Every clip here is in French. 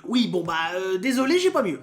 Oui, bon désolé, j'ai pas mieux.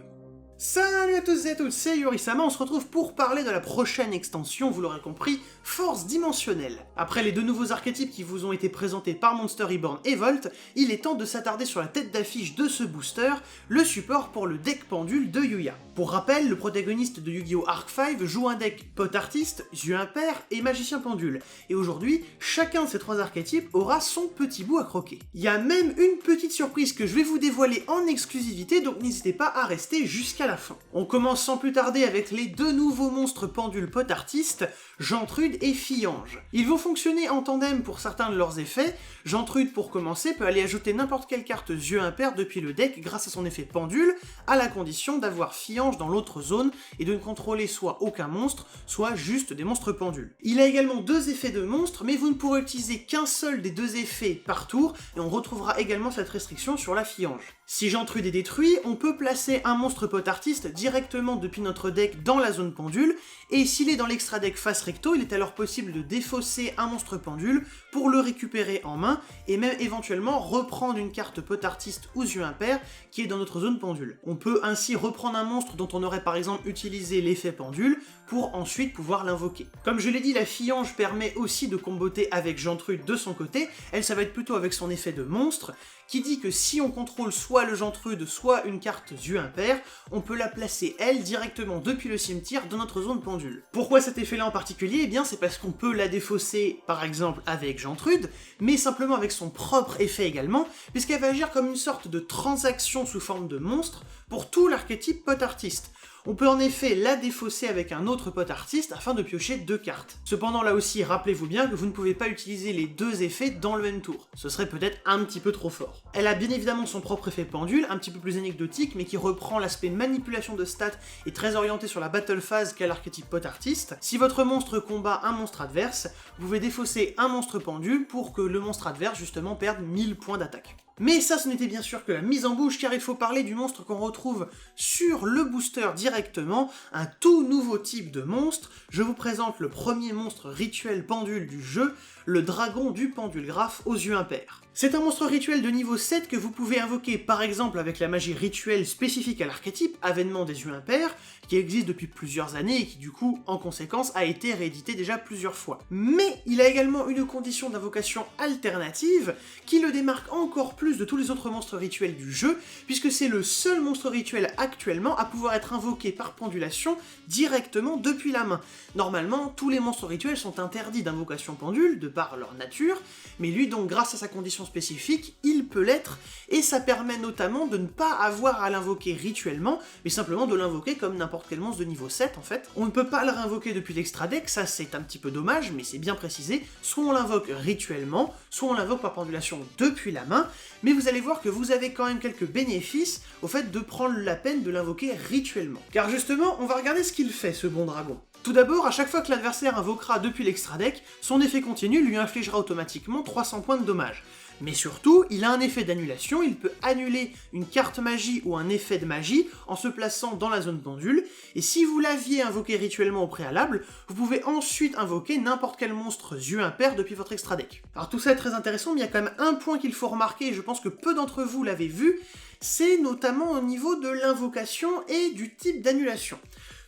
Salut à tous et à toutes, c'est Yorisama, on se retrouve pour parler de la prochaine extension, vous l'aurez compris, Force Dimensionnelle. Après les deux nouveaux archétypes qui vous ont été présentés par Monster Reborn et Volt, il est temps de s'attarder sur la tête d'affiche de ce booster, le support pour le deck pendule de Yuya. Pour rappel, le protagoniste de Yu-Gi-Oh! Arc 5 joue un deck Pot Artiste, Yeux Impair et Magicien Pendule, et aujourd'hui, chacun de ces trois archétypes aura son petit bout à croquer. Il y a même une petite surprise que je vais vous dévoiler en exclusivité, donc n'hésitez pas à rester jusqu'à la fin. On commence sans plus tarder avec les deux nouveaux monstres pendules Pot Artiste, Gentrude et Fille-Ange. Ils vont fonctionner en tandem pour certains de leurs effets. Gentrude, pour commencer, peut aller ajouter n'importe quelle carte Yeux Impair depuis le deck grâce à son effet pendule, à la condition d'avoir Fille-Ange dans l'autre zone et de ne contrôler soit aucun monstre, soit juste des monstres pendules. Il a également deux effets de monstres, mais vous ne pourrez utiliser qu'un seul des deux effets par tour, et on retrouvera également cette restriction sur la Fille-Ange. Si Gentrude est détruit, on peut placer un monstre Pot Artiste directement depuis notre deck dans la zone pendule, et s'il est dans l'extra deck face recto, il est alors possible de défausser un monstre pendule pour le récupérer en main, et même éventuellement reprendre une carte Pot Artiste ou Yeux Impair qui est dans notre zone pendule. On peut ainsi reprendre un monstre dont on aurait par exemple utilisé l'effet pendule, pour ensuite pouvoir l'invoquer. Comme je l'ai dit, la Fille-Ange permet aussi de comboter avec Gentrude de son côté, elle ça va être plutôt avec son effet de monstre, qui dit que si on contrôle soit le Gentrude, soit une carte Yeux Impair, on peut la placer, elle, directement depuis le cimetière dans notre zone pendule. Pourquoi cet effet-là en particulier? Eh bien, c'est parce qu'on peut la défausser, par exemple, avec Gentrude, mais simplement avec son propre effet également, puisqu'elle va agir comme une sorte de transaction sous forme de monstre pour tout l'archétype Pot Artiste. On peut en effet la défausser avec un autre Pot Artiste afin de piocher deux cartes. Cependant là aussi, rappelez-vous bien que vous ne pouvez pas utiliser les deux effets dans le même tour. Ce serait peut-être un petit peu trop fort. Elle a bien évidemment son propre effet pendule, un petit peu plus anecdotique, mais qui reprend l'aspect manipulation de stats et très orienté sur la battle phase qu'a l'archétype Pot Artiste. Si votre monstre combat un monstre adverse, vous pouvez défausser un monstre pendule pour que le monstre adverse justement perde 1000 points d'attaque. Mais ça, ce n'était bien sûr que la mise en bouche, car il faut parler du monstre qu'on retrouve sur le booster directement, un tout nouveau type de monstre. Je vous présente le premier monstre rituel pendule du jeu, le dragon du pendule graphe aux yeux impairs. C'est un monstre rituel de niveau 7 que vous pouvez invoquer par exemple avec la magie rituelle spécifique à l'archétype, Avènement des yeux impairs, qui existe depuis plusieurs années et qui du coup, en conséquence, a été réédité déjà plusieurs fois. Mais il a également une condition d'invocation alternative qui le démarque encore plus de tous les autres monstres rituels du jeu, puisque c'est le seul monstre rituel actuellement à pouvoir être invoqué par pendulation directement depuis la main. Normalement, tous les monstres rituels sont interdits d'invocation pendule, de par leur nature, mais lui donc grâce à sa condition spécifique, il peut l'être, et ça permet notamment de ne pas avoir à l'invoquer rituellement, mais simplement de l'invoquer comme n'importe quel monstre de niveau 7 en fait. On ne peut pas le réinvoquer depuis l'extra deck, ça c'est un petit peu dommage, mais c'est bien précisé, soit on l'invoque rituellement, soit on l'invoque par pendulation depuis la main, mais vous allez voir que vous avez quand même quelques bénéfices au fait de prendre la peine de l'invoquer rituellement. Car justement, on va regarder ce qu'il fait, ce bon dragon. Tout d'abord, à chaque fois que l'adversaire invoquera depuis l'extra deck, son effet continu lui infligera automatiquement 300 points de dommage. Mais surtout, il a un effet d'annulation, il peut annuler une carte magie ou un effet de magie en se plaçant dans la zone pendule, et si vous l'aviez invoqué rituellement au préalable, vous pouvez ensuite invoquer n'importe quel monstre Yeux Impairs depuis votre extra deck. Alors tout ça est très intéressant, mais il y a quand même un point qu'il faut remarquer, et je pense que peu d'entre vous l'avez vu, c'est notamment au niveau de l'invocation et du type d'annulation.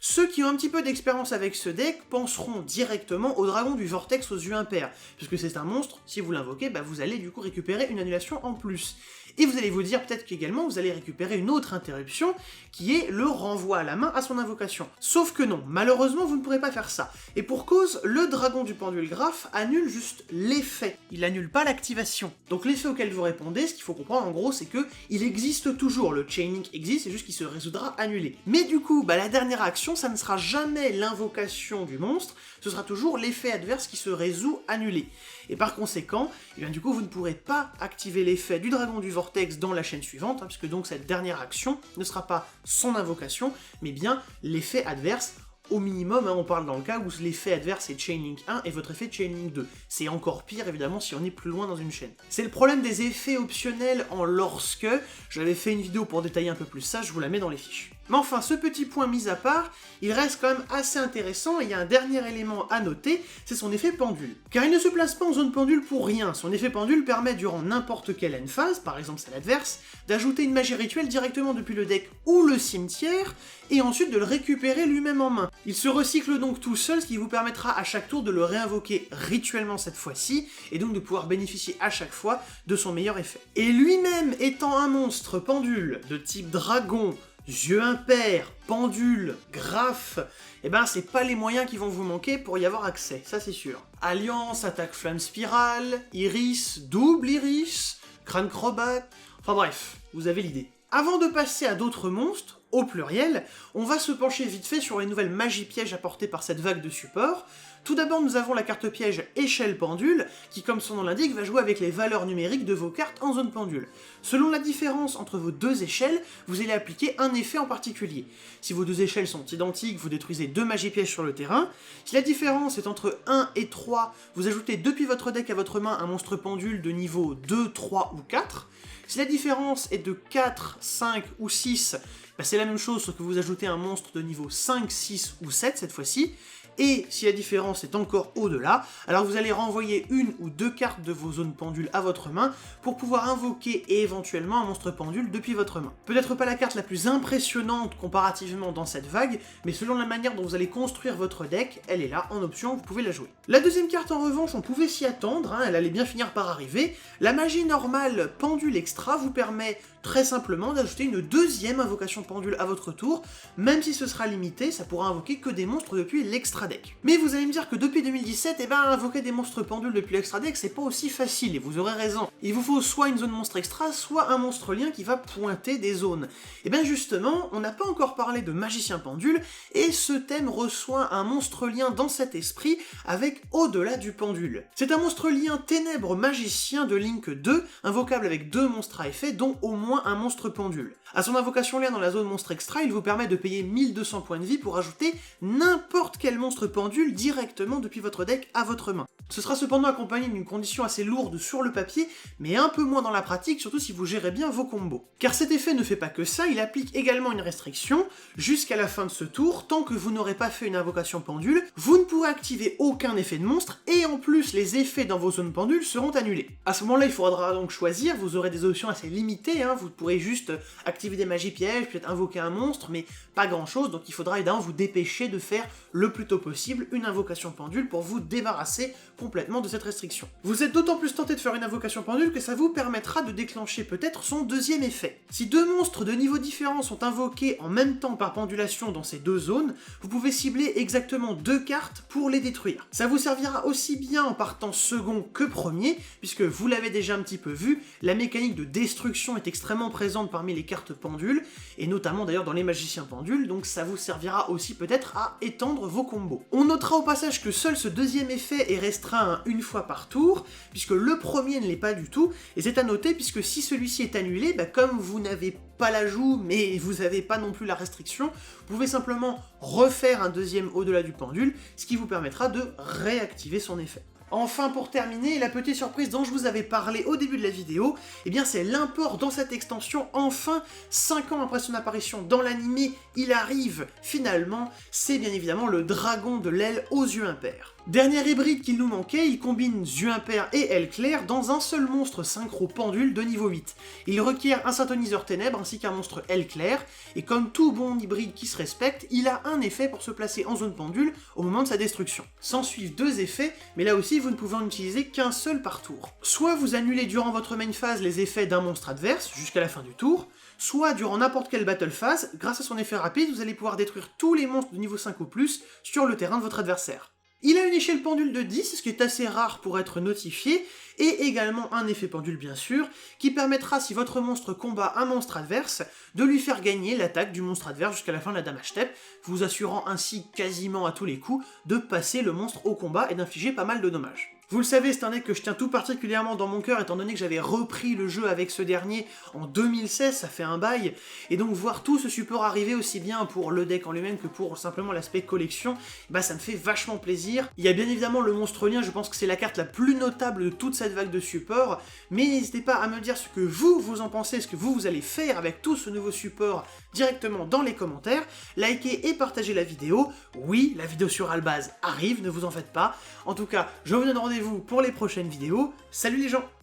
Ceux qui ont un petit peu d'expérience avec ce deck penseront directement au dragon du vortex aux yeux impairs, puisque c'est un monstre, si vous l'invoquez, vous allez du coup récupérer une annulation en plus. Et vous allez vous dire peut-être qu'également vous allez récupérer une autre interruption, qui est le renvoi à la main à son invocation. Sauf que non, malheureusement vous ne pourrez pas faire ça. Et pour cause, le dragon du pendule graphe annule juste l'effet, il annule pas l'activation. Donc l'effet auquel vous répondez, ce qu'il faut comprendre en gros, c'est que il existe toujours, le chain link existe, c'est juste qu'il se résoudra annulé. Mais du coup, la dernière action, ça ne sera jamais l'invocation du monstre, ce sera toujours l'effet adverse qui se résout annulé. Et par conséquent, du coup vous ne pourrez pas activer l'effet du dragon du vortex dans la chaîne suivante, puisque donc cette dernière action ne sera pas son invocation, mais bien l'effet adverse. Au minimum, on parle dans le cas où l'effet adverse est Chainlink 1 et votre effet Chainlink 2. C'est encore pire évidemment si on est plus loin dans une chaîne. C'est le problème des effets optionnels en lorsque, j'avais fait une vidéo pour détailler un peu plus ça, je vous la mets dans les fiches. Mais enfin, ce petit point mis à part, il reste quand même assez intéressant et il y a un dernier élément à noter, c'est son effet pendule. Car il ne se place pas en zone pendule pour rien, son effet pendule permet durant n'importe quelle end phase, par exemple celle adverse, d'ajouter une magie rituelle directement depuis le deck ou le cimetière, et ensuite de le récupérer lui-même en main. Il se recycle donc tout seul, ce qui vous permettra à chaque tour de le réinvoquer rituellement cette fois-ci, et donc de pouvoir bénéficier à chaque fois de son meilleur effet. Et lui-même étant un monstre pendule de type dragon, yeux impairs, pendule, graphe, eh ben c'est pas les moyens qui vont vous manquer pour y avoir accès, ça c'est sûr. Alliance, attaque flamme spirale, iris, double iris, crâne crobat, enfin bref, vous avez l'idée. Avant de passer à d'autres monstres, au pluriel, on va se pencher vite fait sur les nouvelles magies pièges apportées par cette vague de support. Tout d'abord, nous avons la carte piège Échelle Pendule, qui, comme son nom l'indique, va jouer avec les valeurs numériques de vos cartes en zone pendule. Selon la différence entre vos deux échelles, vous allez appliquer un effet en particulier. Si vos deux échelles sont identiques, vous détruisez 2 magies pièges sur le terrain. Si la différence est entre 1 et 3, vous ajoutez depuis votre deck à votre main un monstre pendule de niveau 2, 3 ou 4. Si la différence est de 4, 5 ou 6, bah c'est la même chose, sauf que vous ajoutez un monstre de niveau 5, 6 ou 7 cette fois-ci. Et si la différence est encore au-delà, alors vous allez renvoyer une ou deux cartes de vos zones pendules à votre main pour pouvoir invoquer et éventuellement un monstre pendule depuis votre main. Peut-être pas la carte la plus impressionnante comparativement dans cette vague, mais selon la manière dont vous allez construire votre deck, elle est là en option, vous pouvez la jouer. La deuxième carte en revanche, on pouvait s'y attendre, elle allait bien finir par arriver. La magie normale pendule extra vous permet très simplement d'ajouter une deuxième invocation pendule à votre tour, même si ce sera limité, ça pourra invoquer que des monstres depuis l'extra deck. Mais vous allez me dire que depuis 2017, eh ben invoquer des monstres pendules depuis l'extra deck, c'est pas aussi facile, et vous aurez raison. Il vous faut soit une zone monstre extra, soit un monstre lien qui va pointer des zones. Et bien justement, on n'a pas encore parlé de magicien pendule, et ce thème reçoit un monstre lien dans cet esprit, avec au-delà du pendule. C'est un monstre lien ténèbres magicien de Link 2, invocable avec 2 monstres à effet, dont au moins un monstre pendule. À son invocation lien dans la zone monstre extra, il vous permet de payer 1200 points de vie pour ajouter n'importe quel monstre pendule directement depuis votre deck à votre main. Ce sera cependant accompagné d'une condition assez lourde sur le papier, mais un peu moins dans la pratique, surtout si vous gérez bien vos combos. Car cet effet ne fait pas que ça, il applique également une restriction, jusqu'à la fin de ce tour, tant que vous n'aurez pas fait une invocation pendule, vous ne pourrez activer aucun effet de monstre, et en plus les effets dans vos zones pendules seront annulés. À ce moment-là, il faudra donc choisir, vous aurez des options assez limitées, vous pourrez juste activer des magies pièges, peut-être invoquer un monstre, mais pas grand-chose, donc il faudra évidemment vous dépêcher de faire le plus tôt possible une invocation pendule pour vous débarrasser complètement de cette restriction. Vous êtes d'autant plus tenté de faire une invocation pendule que ça vous permettra de déclencher peut-être son deuxième effet. Si 2 monstres de niveaux différents sont invoqués en même temps par pendulation dans ces 2 zones, vous pouvez cibler exactement 2 cartes pour les détruire. Ça vous servira aussi bien en partant second que premier, puisque vous l'avez déjà un petit peu vu, la mécanique de destruction est extrêmement présente parmi les cartes pendules, et notamment d'ailleurs dans les magiciens pendules, donc ça vous servira aussi peut-être à étendre vos combos. On notera au passage que seul ce deuxième effet est restreint à une fois par tour, puisque le premier ne l'est pas du tout, et c'est à noter puisque si celui-ci est annulé, comme vous n'avez pas l'ajout, mais vous n'avez pas non plus la restriction, vous pouvez simplement refaire un deuxième au-delà du pendule, ce qui vous permettra de réactiver son effet. Enfin, pour terminer, la petite surprise dont je vous avais parlé au début de la vidéo, eh bien c'est l'import dans cette extension, enfin, 5 ans après son apparition dans l'anime, il arrive finalement, c'est bien évidemment le dragon de l'aile aux yeux impairs. Dernier hybride qu'il nous manquait, il combine yeux impairs et aile claire dans un seul monstre synchro pendule de niveau 8. Il requiert un synthoniseur ténèbres ainsi qu'un monstre aile claire, et comme tout bon hybride qui se respecte, il a un effet pour se placer en zone pendule au moment de sa destruction. S'en suivent 2 effets, mais là aussi vous ne pouvez en utiliser qu'un seul par tour. Soit vous annulez durant votre main phase les effets d'un monstre adverse jusqu'à la fin du tour, soit durant n'importe quelle battle phase, grâce à son effet rapide, vous allez pouvoir détruire tous les monstres de niveau 5 ou plus sur le terrain de votre adversaire. Il a une échelle pendule de 10, ce qui est assez rare pour être notifié, et également un effet pendule bien sûr, qui permettra, si votre monstre combat un monstre adverse, de lui faire gagner l'attaque du monstre adverse jusqu'à la fin de la damage step, vous assurant ainsi quasiment à tous les coups de passer le monstre au combat et d'infliger pas mal de dommages. Vous le savez, c'est un deck que je tiens tout particulièrement dans mon cœur, étant donné que j'avais repris le jeu avec ce dernier en 2016, ça fait un bail, et donc voir tout ce support arriver aussi bien pour le deck en lui-même que pour simplement l'aspect collection, bah ça me fait vachement plaisir. Il y a bien évidemment le Monstrelien, je pense que c'est la carte la plus notable de toute cette vague de support, mais n'hésitez pas à me dire ce que vous en pensez, ce que vous allez faire avec tout ce nouveau support directement dans les commentaires, likez et partagez la vidéo. Oui, la vidéo sur Albaz arrive, ne vous en faites pas. En tout cas, je vous donne rendez-vous pour les prochaines vidéos. Salut les gens!